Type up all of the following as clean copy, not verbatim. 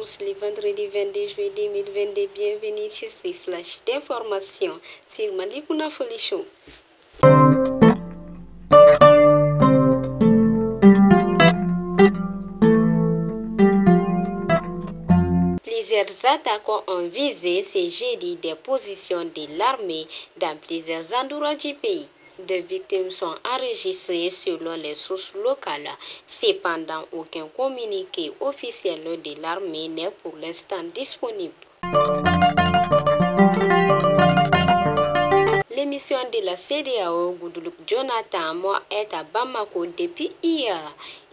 tous le vendredi 22 juillet 2022. Bienvenue sur ce flash d'information sur Malikounda Foli Show. Plusieurs attaques ont visé ce jeudi des positions de l'armée dans plusieurs endroits du pays. 2 victimes sont enregistrées selon les sources locales. Cependant, aucun communiqué officiel de l'armée n'est pour l'instant disponible. L'émission de la CEDEAO, Goodluck Jonathan, est à Bamako depuis hier.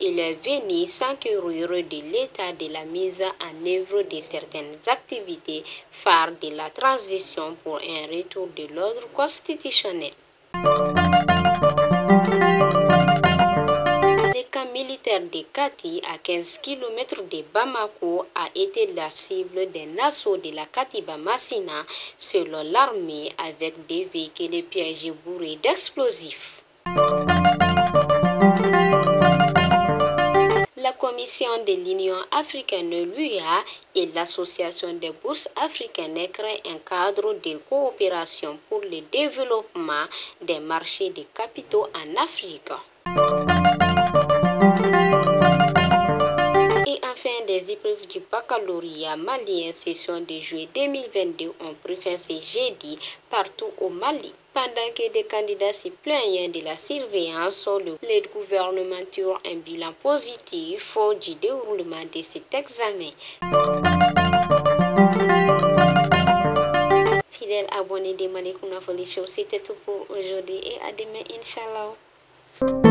Il est venu s'enquérir de l'état de la mise en œuvre de certaines activités phares de la transition pour un retour de l'ordre constitutionnel. Le camp militaire de Kati, à 15 km de Bamako, a été la cible d'un assaut de la Katiba Massina, selon l'armée, avec des véhicules piégés bourrés d'explosifs. La Commission de l'Union africaine, l'UA, et l'Association des bourses africaines créent un cadre de coopération pour le développement des marchés de capitaux en Afrique. Et enfin, des épreuves du baccalauréat malien session de juillet 2022 ont pris fin ce jeudi partout au Mali. Pendant que des candidats se plaignent de la surveillance, le gouvernement tire un bilan positif du déroulement de cet examen. Fidèles abonnés de Malikounda Foli Show, c'était tout pour aujourd'hui et à demain, Inch'Allah.